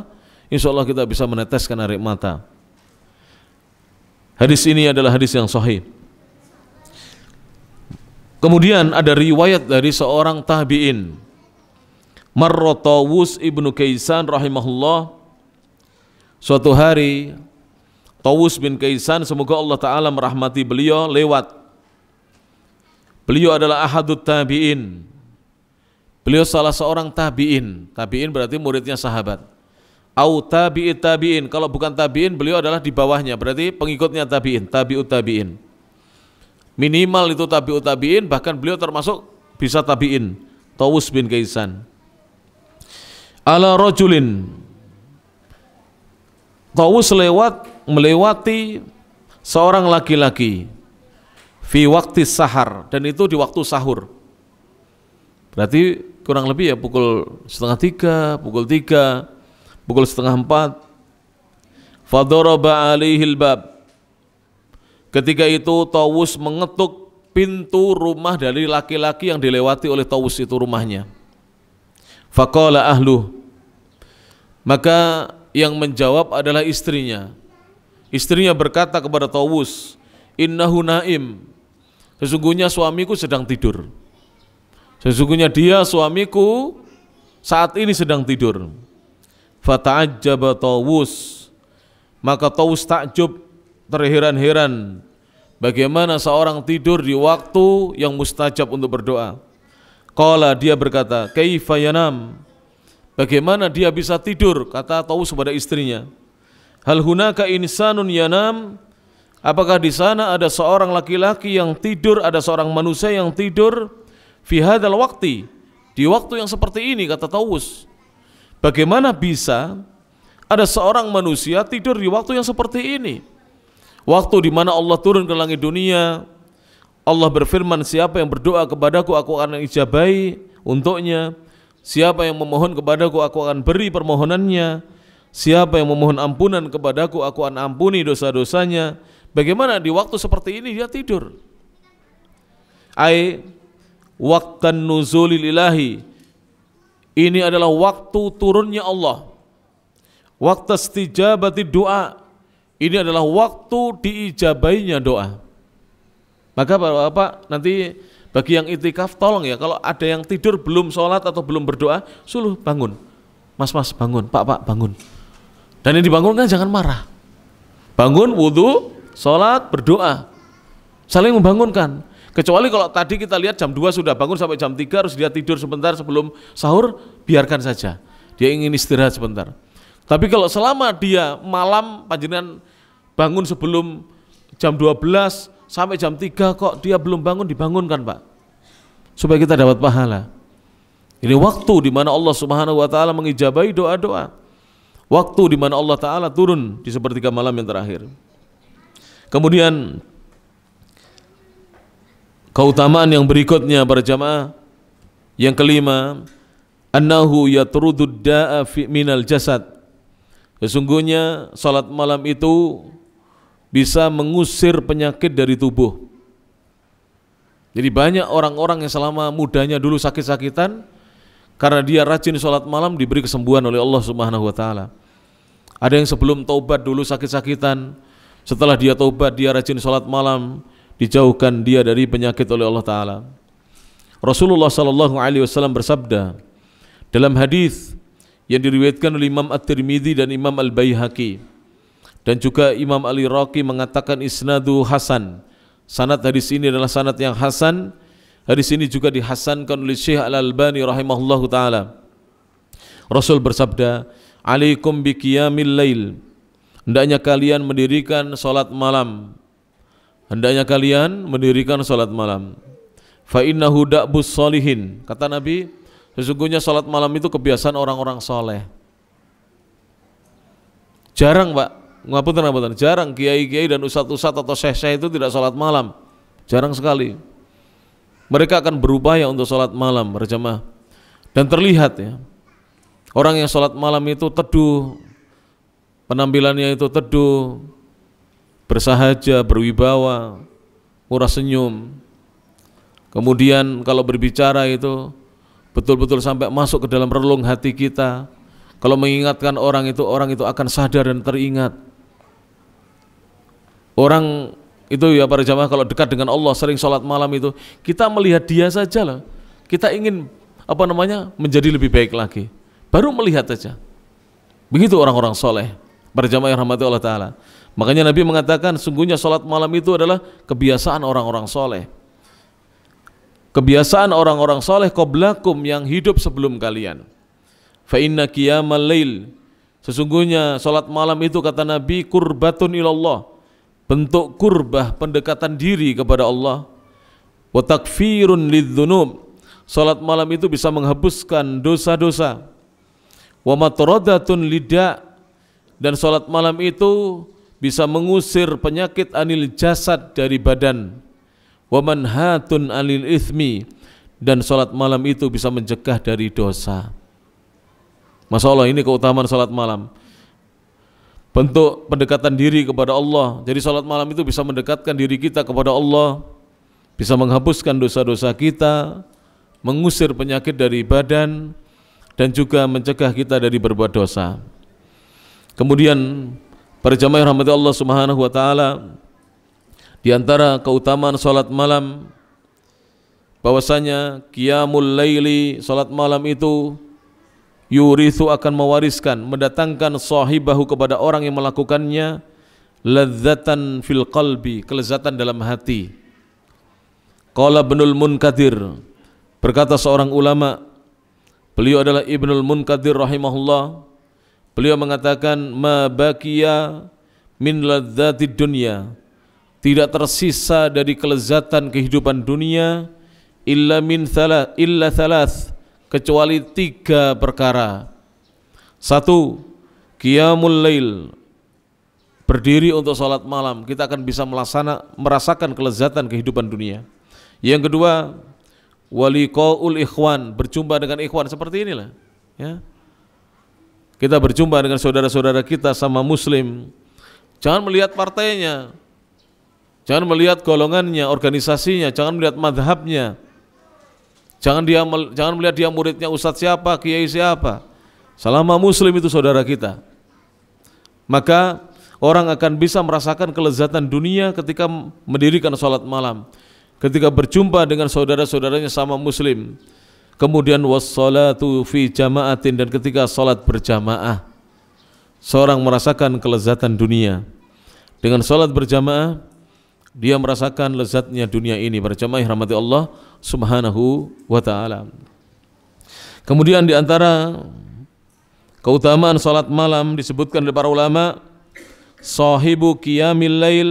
insya Allah kita bisa meneteskan air mata. Hadis ini adalah hadis yang sahih. Kemudian ada riwayat dari seorang tabi'in, Marra Tawus ibnu Kaisan rahimahullah. Suatu hari Tawus bin Kaisan, semoga Allah Ta'ala merahmati beliau, lewat. Beliau adalah ahadut tabi'in. Beliau salah seorang tabi'in. Tabi'in berarti muridnya sahabat. Au tabi'it tabi'in, kalau bukan tabi'in beliau adalah di bawahnya, berarti pengikutnya tabi'in, tabi'ut tabi'in. Minimal itu tabi'ut tabi'in, bahkan beliau termasuk bisa tabi'in. Tawus bin Kaisan. Ala rajulin, Tawus melewati seorang laki-laki fi waktu sahar, dan itu di waktu sahur. Berarti kurang lebih ya pukul 2:30, pukul 3, pukul 3:30. Fadaraba alaihil bab. Ketika itu Tawus mengetuk pintu rumah dari laki-laki yang dilewati oleh Tawus itu rumahnya. Faqala ahluh. Maka yang menjawab adalah istrinya. Istrinya berkata kepada Tawus, innahu naim, sesungguhnya suamiku sedang tidur. Sesungguhnya dia, suamiku, saat ini sedang tidur. Fata'ajjaba Tawus, maka Tawus takjub, terheran-heran, bagaimana seorang tidur di waktu yang mustajab untuk berdoa. Qala, dia berkata, kaifa yanam, bagaimana dia bisa tidur? Kata Tawus kepada istrinya, hal hunaka insanun yanam, apakah di sana ada seorang laki-laki yang tidur, ada seorang manusia yang tidur fi hadzal waqti, di waktu yang seperti ini? Kata Tawus, bagaimana bisa ada seorang manusia tidur di waktu yang seperti ini? Waktu di mana Allah turun ke langit dunia, Allah berfirman, siapa yang berdoa kepadaku aku akan ijabahi untuknya. Siapa yang memohon kepadaku aku akan beri permohonannya. Siapa yang memohon ampunan kepadaku aku akan ampuni dosa-dosanya. Bagaimana di waktu seperti ini dia tidur? Ai waqtan nuzulil ilahi, ini adalah waktu turunnya Allah. Waktu istijabati doa, ini adalah waktu diijabainya doa. Maka Bapak nanti bagi yang itikaf tolong ya, kalau ada yang tidur belum sholat atau belum berdoa, suruh bangun. Mas bangun, Pak bangun. Dan yang dibangunkan jangan marah. Bangun, wudhu, sholat, berdoa. Saling membangunkan. Kecuali kalau tadi kita lihat jam 2 sudah bangun sampai jam 3, harus dia tidur sebentar sebelum sahur, biarkan saja. Dia ingin istirahat sebentar. Tapi kalau selama dia malam, panjenengan bangun sebelum jam 12 sampai jam 3 kok dia belum bangun, dibangunkan Pak, supaya kita dapat pahala. Ini waktu di mana Allah Subhanahu wa taala mengijabahi doa-doa. Waktu di mana Allah Ta'ala turun di sepertiga malam yang terakhir. Kemudian keutamaan yang berikutnya para jamaah, yang kelima, annahu yatrudud da'a minal jasad. Sesungguhnya salat malam itu bisa mengusir penyakit dari tubuh. Jadi banyak orang-orang yang selama mudanya dulu sakit-sakitan, karena dia rajin salat malam diberi kesembuhan oleh Allah Subhanahu wa taala. Ada yang sebelum taubat dulu sakit-sakitan, setelah dia taubat dia rajin salat malam, dijauhkan dia dari penyakit oleh Allah Ta'ala. Rasulullah sallallahu alaihi wasallam bersabda dalam hadis yang diriwayatkan oleh Imam At-Tirmidzi dan Imam Al-Baihaqi, dan juga Imam Al-Iraqi mengatakan isnadu hasan. Sanad hadis ini adalah sanad yang hasan. Hadis ini juga dihasankan oleh Syekh Al-Albani rahimahullahu taala. Rasul bersabda, "Alaikum biqiyamil lail." Hendaknya kalian mendirikan salat malam. Hendaknya kalian mendirikan salat malam. Fa innahu da'bus sholihin. Kata Nabi, sesungguhnya salat malam itu kebiasaan orang-orang soleh. Jarang, Pak, ngapunten, jarang kiai-kiai dan ustadz-ustadz atau syekh-syekh itu tidak salat malam. Jarang sekali. Mereka akan berupaya untuk salat malam berjamaah. Dan terlihat ya, orang yang salat malam itu teduh, penampilannya itu teduh, bersahaja, berwibawa, murah senyum. Kemudian kalau berbicara itu betul-betul sampai masuk ke dalam relung hati kita. Kalau mengingatkan orang itu akan sadar dan teringat. Orang itu ya para jamaah kalau dekat dengan Allah sering sholat malam itu, kita melihat dia saja lah, kita ingin menjadi lebih baik lagi. Baru melihat saja. Begitu orang-orang soleh, para jamaah yang rahmati Allah Ta'ala. Makanya Nabi mengatakan sungguhnya sholat malam itu adalah kebiasaan orang-orang soleh. Kebiasaan orang-orang soleh qablakum yang hidup sebelum kalian. Fa inna qiyamal lail, sesungguhnya salat malam itu kata Nabi qurbatun ilallah, bentuk kurbah, pendekatan diri kepada Allah. Wa takfirun lidzunub, salat malam itu bisa menghapuskan dosa-dosa. Wa matradatun lida, dan salat malam itu bisa mengusir penyakit anil jasad dari badan. Wa manhatun anil itsmi, dan salat malam itu bisa mencegah dari dosa. Masya Allah, ini keutamaan salat malam, bentuk pendekatan diri kepada Allah. Jadi salat malam itu bisa mendekatkan diri kita kepada Allah, bisa menghapuskan dosa-dosa kita, mengusir penyakit dari badan, dan juga mencegah kita dari berbuat dosa. Kemudian para jamaah rahmati Allah Subhanahu wa taala, di antara keutamaan salat malam bahwasanya qiyamul laili, salat malam itu yurithu, akan mewariskan, mendatangkan sahibahu kepada orang yang melakukannya, ladzatan fil qalbi, kelezatan dalam hati. Qala Ibnul Munkadir, berkata seorang ulama, beliau adalah Ibnul Munkadir rahimahullah, beliau mengatakan ma baqiya min ladzatid dunya, tidak tersisa dari kelezatan kehidupan dunia illa thalath, kecuali 3 perkara. 1, qiyamul lail, berdiri untuk salat malam, kita akan bisa merasakan kelezatan kehidupan dunia. Yang kedua, waliqaul ikhwan, berjumpa dengan ikhwan seperti inilah ya. Kita berjumpa dengan saudara-saudara kita sama muslim. Jangan melihat partainya, jangan melihat golongannya, organisasinya, jangan melihat madhabnya, jangan melihat dia muridnya ustadz siapa, kiai siapa. Selama muslim itu saudara kita, maka orang akan bisa merasakan kelezatan dunia ketika mendirikan salat malam, ketika berjumpa dengan saudara-saudaranya sama muslim. Kemudian wassalatu fi jama'atin, dan ketika salat berjamaah, seorang merasakan kelezatan dunia. Dengan salat berjamaah dia merasakan lezatnya dunia ini. Berjamaah rahmati Allah Subhanahu wa ta'ala. Kemudian di antara keutamaan salat malam disebutkan oleh para ulama, sahibu qiyamil lail,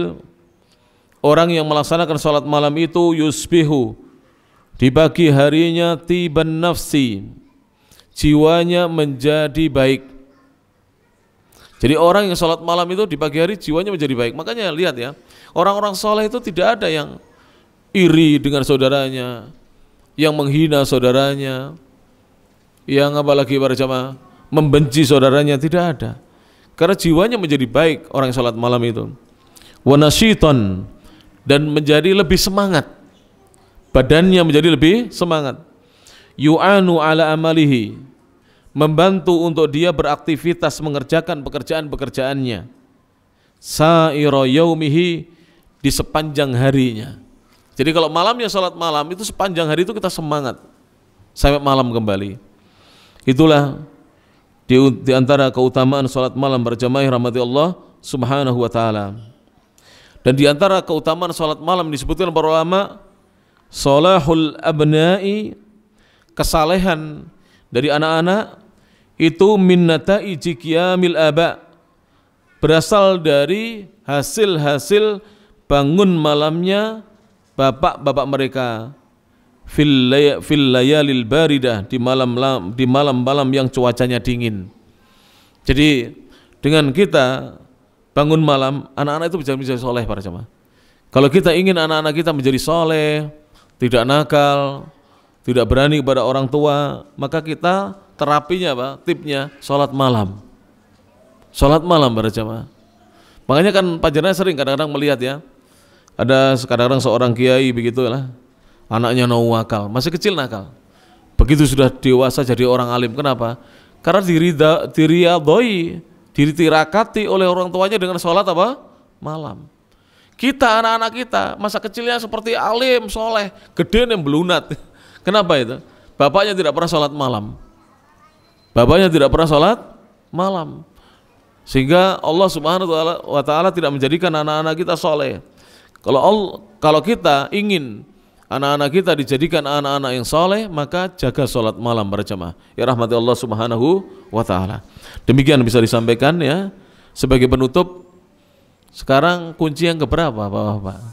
orang yang melaksanakan salat malam itu yusbihu, di pagi harinya tiban nafsi, jiwanya menjadi baik. Jadi orang yang salat malam itu di pagi hari jiwanya menjadi baik. Makanya lihat ya, orang-orang soleh itu tidak ada yang iri dengan saudaranya, yang menghina saudaranya, yang apalagi para jamaah membenci saudaranya, tidak ada. Karena jiwanya menjadi baik orang yang salat malam itu. Wa nasyiton, dan menjadi lebih semangat, badannya menjadi lebih semangat. Yu'anu ala amalihi, membantu untuk dia beraktivitas mengerjakan pekerjaan-pekerjaannya. Sa'ira yaumihi, di sepanjang harinya. Jadi kalau malamnya sholat malam itu sepanjang hari itu kita semangat sampai malam kembali. Itulah di antara keutamaan sholat malam berjamaah rahmati Allah subhanahu wa ta'ala. Dan di antara keutamaan sholat malam disebutkan para ulama, salahul abna'i, kesalehan dari anak-anak itu min nataiji qiyamil aba, berasal dari hasil-hasil bangun malamnya bapak-bapak mereka fil layalil baridah, di malam-malam yang cuacanya dingin. Jadi dengan kita bangun malam, anak-anak itu bisa menjadi soleh para jemaah. Kalau kita ingin anak-anak kita menjadi soleh, tidak nakal, tidak berani kepada orang tua, maka kita terapinya apa? Tipnya sholat malam. Sholat malam para jemaah. Makanya kan Pak Jenderal sering kadang-kadang melihat ya, ada kadang-kadang seorang kiai begitulah, anaknya nakal, masih kecil nakal. Begitu sudah dewasa jadi orang alim. Kenapa? Karena diriadoi, ditirakati oleh orang tuanya dengan sholat apa? Malam. Kita anak-anak kita masa kecilnya seperti alim, soleh, gede yang belunat. Kenapa itu? Bapaknya tidak pernah sholat malam. Bapaknya tidak pernah sholat malam. Sehingga Allah subhanahu wa ta'ala tidak menjadikan anak-anak kita soleh. Kalau kita ingin anak-anak kita dijadikan anak-anak yang soleh, maka jaga sholat malam berjamaah. Ya rahmati Allah subhanahu wa ta'ala. Demikian bisa disampaikan ya. Sebagai penutup, sekarang kunci yang keberapa Bapak?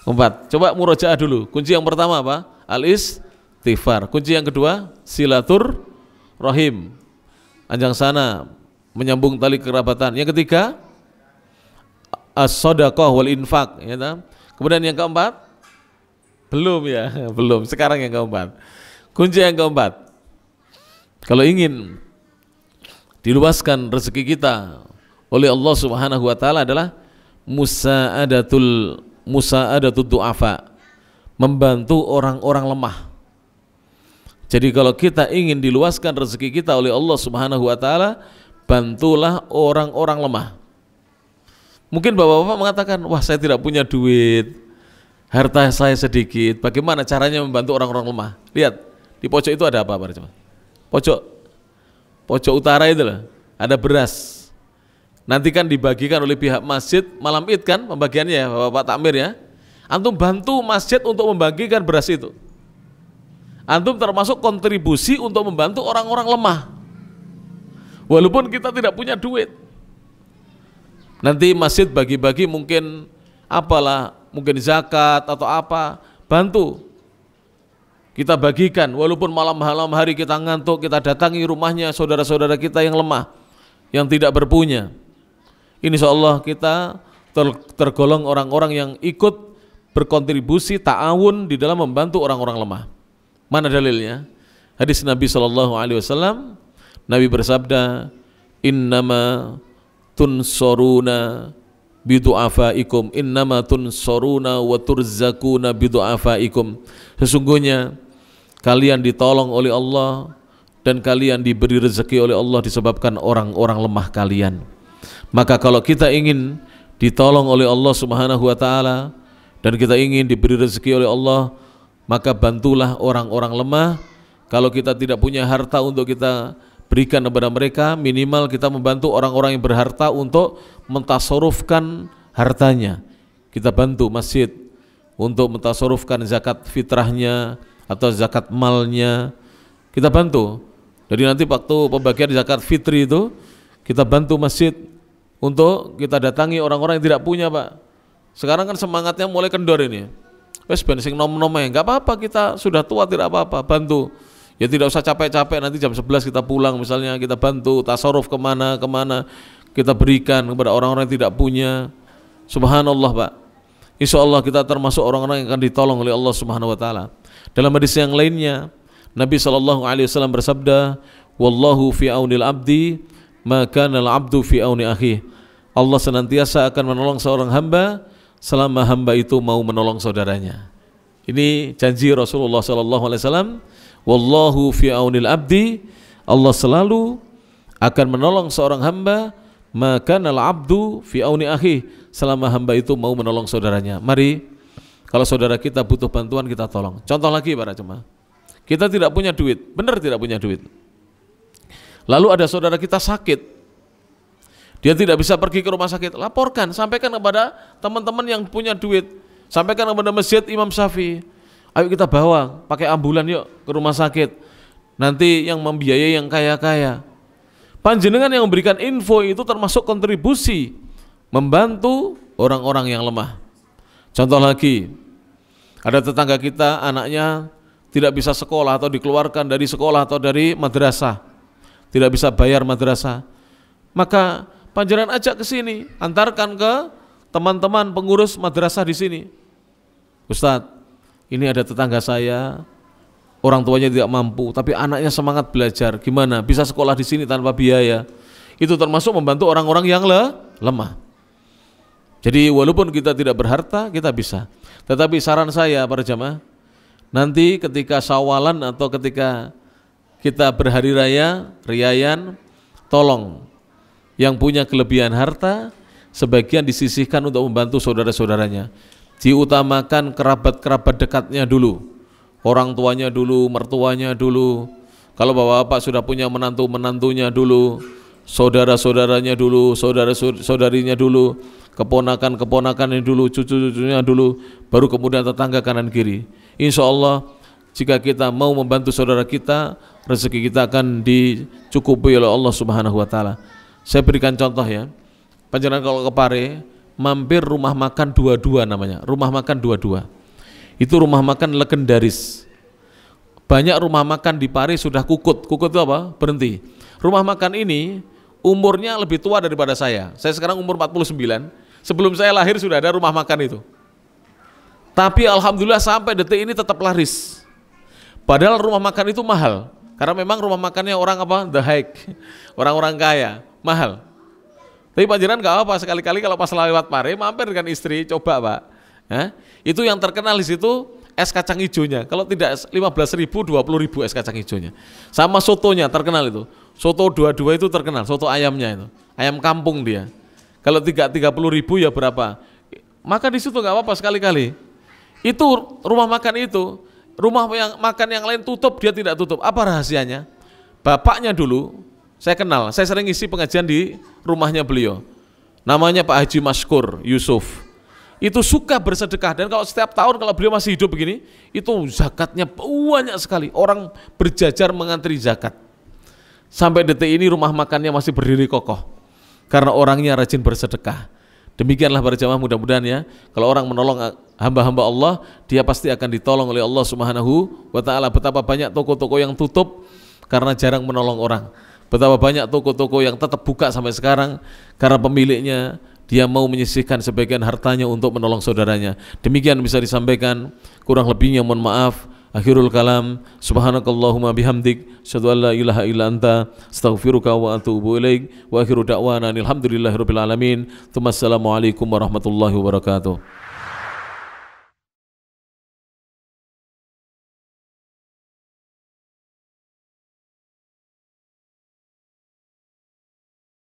4. Coba murojaah dulu. Kunci yang pertama apa? Al-istighfar. Kunci yang kedua, silatur rahim. Anjang sana, menyambung tali kerabatan. Yang ketiga, as-shadaqah wal infaq, ya kan? Kemudian yang keempat, belum ya, belum. Sekarang yang keempat. Kunci yang keempat, kalau ingin diluaskan rezeki kita oleh Allah Subhanahu wa taala adalah musa'adatul du'afa, membantu orang-orang lemah. Jadi kalau kita ingin diluaskan rezeki kita oleh Allah Subhanahu wa taala, bantulah orang-orang lemah. Mungkin bapak-bapak mengatakan, wah saya tidak punya duit, harta saya sedikit, bagaimana caranya membantu orang-orang lemah? Lihat, di pojok itu ada apa? Pojok utara itu lah, ada beras. Nanti kan dibagikan oleh pihak masjid, malam id kan pembagiannya ya, bapak takmir ya. Antum bantu masjid untuk membagikan beras itu. Antum termasuk kontribusi untuk membantu orang-orang lemah. Walaupun kita tidak punya duit. Nanti masjid bagi-bagi mungkin apalah, mungkin zakat atau apa, bantu kita bagikan. Walaupun malam hari kita ngantuk, kita datangi rumahnya saudara-saudara kita yang lemah, yang tidak berpunya. Insyaallah kita tergolong orang-orang yang ikut berkontribusi ta'awun di dalam membantu orang-orang lemah. Mana dalilnya? Hadis Nabi SAW, Nabi bersabda, innama tunsoruna bidu'afaikum, innama tunsoruna wa turzakuna bidu'afaikum. Sesungguhnya kalian ditolong oleh Allah dan kalian diberi rezeki oleh Allah disebabkan orang-orang lemah kalian. Maka kalau kita ingin ditolong oleh Allah Subhanahu wa taala dan kita ingin diberi rezeki oleh Allah, maka bantulah orang-orang lemah. Kalau kita tidak punya harta untuk kita berikan kepada mereka, minimal kita membantu orang-orang yang berharta untuk mentasarufkan hartanya. Kita bantu masjid untuk mentasarufkan zakat fitrahnya atau zakat malnya, kita bantu. Jadi nanti waktu pembagian zakat fitri itu kita bantu masjid untuk kita datangi orang-orang yang tidak punya, Pak. Sekarang kan semangatnya mulai kendor ini. Wes bensin nom-nomnya, enggak apa-apa, kita sudah tua tidak apa-apa, bantu. Ya tidak usah capek-capek, nanti jam 11 kita pulang misalnya, kita bantu tasarruf kemana kita berikan kepada orang-orang yang tidak punya. Subhanallah Pak, insya Allah kita termasuk orang-orang yang akan ditolong oleh Allah Subhanahu wa ta'ala. Dalam hadis yang lainnya Nabi SAW bersabda, wallahu fi aunil abdi maka al abdu fi auni akhi. Allah senantiasa akan menolong seorang hamba selama hamba itu mau menolong saudaranya. Ini janji Rasulullah SAW. Wallahu fi aunil abdi, Allah selalu akan menolong seorang hamba, maka al abdu fi auni akhi, selama hamba itu mau menolong saudaranya. Mari, kalau saudara kita butuh bantuan kita tolong. Contoh lagi para jemaah, kita tidak punya duit, benar tidak punya duit. Lalu ada saudara kita sakit, dia tidak bisa pergi ke rumah sakit, laporkan, sampaikan kepada teman-teman yang punya duit, sampaikan kepada Masjid Imam Syafi'i. Ayo kita bawa pakai ambulan yuk ke rumah sakit. Nanti yang membiayai yang kaya-kaya. Panjenengan yang memberikan info itu termasuk kontribusi membantu orang-orang yang lemah. Contoh lagi, ada tetangga kita anaknya tidak bisa sekolah atau dikeluarkan dari sekolah atau dari madrasah, tidak bisa bayar madrasah. Maka panjenengan ajak ke sini, antarkan ke teman-teman pengurus madrasah di sini. Ustadz, ini ada tetangga saya, orang tuanya tidak mampu, tapi anaknya semangat belajar. Gimana? Bisa sekolah di sini tanpa biaya. Itu termasuk membantu orang-orang yang lemah. Jadi walaupun kita tidak berharta, kita bisa. Tetapi saran saya para jamaah, nanti ketika Syawalan atau ketika kita berhari raya, riayan, tolong yang punya kelebihan harta, sebagian disisihkan untuk membantu saudara-saudaranya. Diutamakan kerabat-kerabat dekatnya dulu, orang tuanya dulu, mertuanya dulu. Kalau bapak-bapak sudah punya menantu-menantunya dulu, saudara-saudaranya dulu, saudara-saudarinya dulu, keponakan-keponakannya dulu, cucu-cucunya dulu, baru kemudian tetangga kanan kiri. Insya Allah jika kita mau membantu saudara kita, rezeki kita akan dicukupi oleh Allah Subhanahu wa Ta'ala. Saya berikan contoh ya, panjenengan kalau ke Pare, mampir rumah makan 22 namanya, rumah makan 22. Itu rumah makan legendaris. Banyak rumah makan di Pare sudah kukut. Kukut itu apa? Berhenti. Rumah makan ini umurnya lebih tua daripada saya. Saya sekarang umur 49. Sebelum saya lahir sudah ada rumah makan itu. Tapi alhamdulillah sampai detik ini tetap laris. Padahal rumah makan itu mahal. Karena memang rumah makannya orang apa? The high. Orang-orang kaya, mahal. Tapi panjenengan gak apa-apa, sekali-kali kalau pas lewat Pare mampir dengan istri, coba Pak. Itu yang terkenal di situ es kacang hijaunya. Kalau tidak 15.000, 20.000 es kacang hijaunya. Sama sotonya terkenal itu. Soto 22 itu terkenal, soto ayamnya itu. Ayam kampung dia. Kalau 30.000 ya berapa? Maka di situ gak apa-apa sekali-kali. Itu rumah makan itu. Rumah yang makan yang lain tutup, dia tidak tutup. Apa rahasianya? Bapaknya dulu saya kenal, saya sering isi pengajian di rumahnya beliau. Namanya Pak Haji Maskur Yusuf. Itu suka bersedekah, dan kalau setiap tahun kalau beliau masih hidup begini, itu zakatnya banyak sekali. Orang berjajar mengantri zakat. Sampai detik ini rumah makannya masih berdiri kokoh karena orangnya rajin bersedekah. Demikianlah para jamaah, mudah-mudahan ya, kalau orang menolong hamba-hamba Allah, dia pasti akan ditolong oleh Allah Subhanahu wa Ta'ala. Betapa banyak toko-toko yang tutup karena jarang menolong orang. Betapa banyak toko-toko yang tetap buka sampai sekarang karena pemiliknya dia mau menyisihkan sebagian hartanya untuk menolong saudaranya. Demikian bisa disampaikan, kurang lebihnya mohon maaf. Akhirul kalam, subhanakallahumma bihamdik, asyhadu an la ilaha illa anta, astaghfiruka wa atubu ilaik, wa akhiru da'wana alhamdulillahirabbil alamin. Assalamualaikum warahmatullahi wabarakatuh.